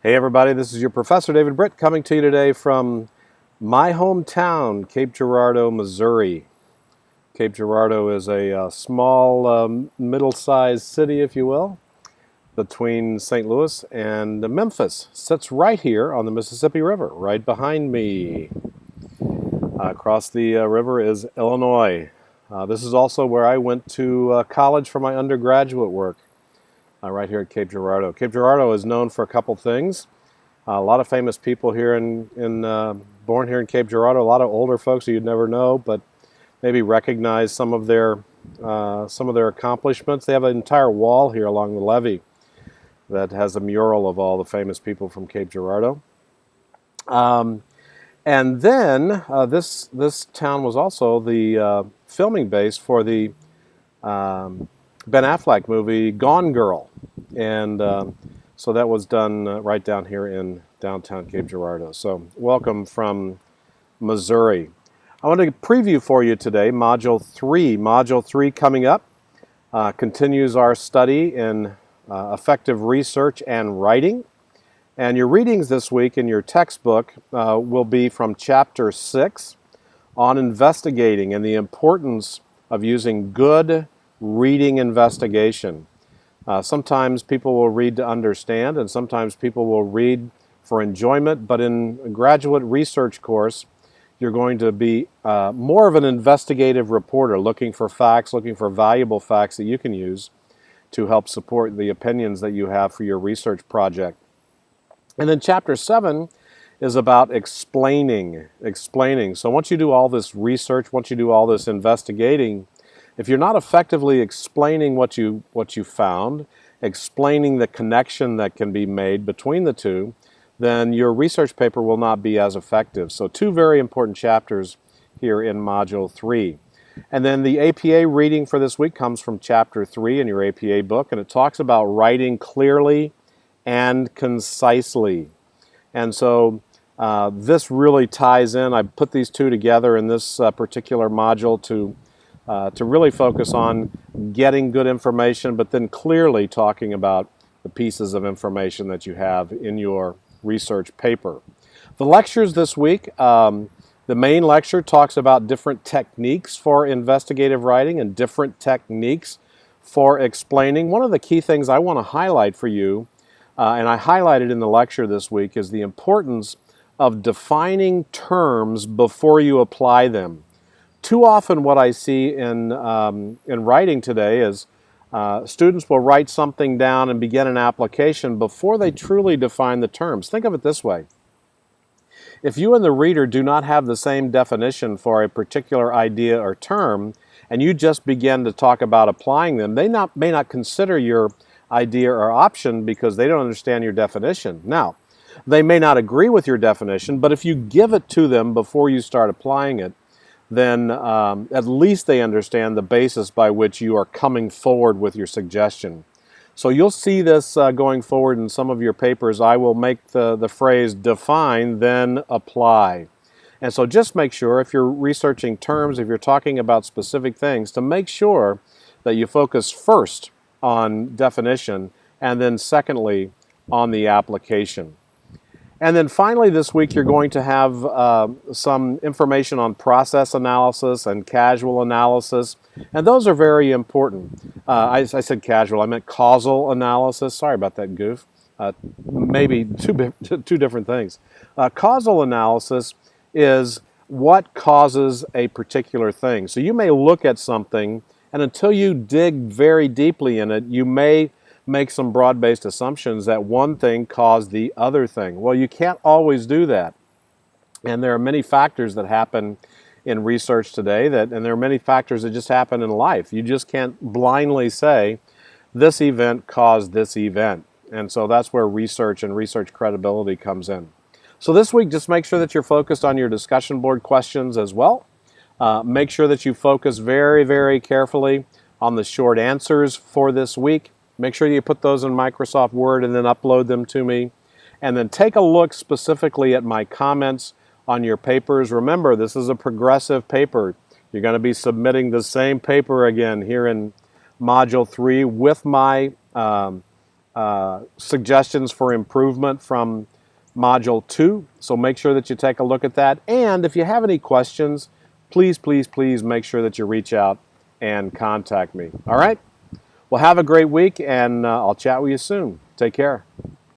Hey everybody, this is your Professor David Britt coming to you today from my hometown, Cape Girardeau, Missouri. Cape Girardeau is a small, middle-sized city, if you will, between St. Louis and Memphis. Sits right here on the Mississippi River, right behind me. Across the river is Illinois. This is also where I went to college for my undergraduate work. Right here at Cape Girardeau. Cape Girardeau is known for a couple things. A lot of famous people here born here in Cape Girardeau. A lot of older folks who you'd never know, but maybe recognize some of their accomplishments. They have an entire wall here along the levee that has a mural of all the famous people from Cape Girardeau. And then this town was also the filming base for the Ben Affleck movie Gone Girl, and so that was done right down here in downtown Cape Girardeau. So welcome from Missouri. I want to preview for you today Module 3. Module 3 coming up continues our study in effective research and writing. And your readings this week in your textbook will be from Chapter 6 on investigating and the importance of using good reading investigation. Sometimes people will read to understand, and sometimes people will read for enjoyment, but in a graduate research course, you're going to be more of an investigative reporter, looking for facts, looking for valuable facts that you can use to help support the opinions that you have for your research project. And then Chapter 7 is about explaining. So once you do all this research, once you do all this investigating, if you're not effectively explaining what you found, explaining the connection that can be made between the two, then your research paper will not be as effective. So two very important chapters here in Module 3. And then the APA reading for this week comes from Chapter 3 in your APA book, and it talks about writing clearly and concisely. And so this really ties in. I put these two together in this particular module to really focus on getting good information, but then clearly talking about the pieces of information that you have in your research paper. The lectures this week, the main lecture talks about different techniques for investigative writing and different techniques for explaining. One of the key things I want to highlight for you, and I highlighted in the lecture this week, is the importance of defining terms before you apply them. Too often what I see in writing today is students will write something down and begin an application before they truly define the terms. Think of it this way. If you and the reader do not have the same definition for a particular idea or term, and you just begin to talk about applying them, they may not consider your idea or option because they don't understand your definition. Now, they may not agree with your definition, but if you give it to them before you start applying it, then at least they understand the basis by which you are coming forward with your suggestion. So you'll see this going forward in some of your papers. I will make the phrase define, then apply. And so just make sure, if you're researching terms, if you're talking about specific things, to make sure that you focus first on definition and then secondly on the application. And then finally this week you're going to have some information on process analysis and causal analysis, and those are very important. I said causal, I meant causal analysis. Sorry about that goof. Maybe two different things. Causal analysis is what causes a particular thing. So you may look at something, and until you dig very deeply in it, you may make some broad-based assumptions that one thing caused the other thing. Well, you can't always do that. And there are many factors that happen in research today, and there are many factors that just happen in life. You just can't blindly say, this event caused this event. And so that's where research and research credibility comes in. So this week, just make sure that you're focused on your discussion board questions as well. Make sure that you focus very, very carefully on the short answers for this week. Make sure you put those in Microsoft Word and then upload them to me. And then take a look specifically at my comments on your papers. Remember, this is a progressive paper. You're going to be submitting the same paper again here in Module 3 with my suggestions for improvement from Module 2, so make sure that you take a look at that. And if you have any questions, please, please, please make sure that you reach out and contact me. All right? Well, have a great week, and I'll chat with you soon. Take care.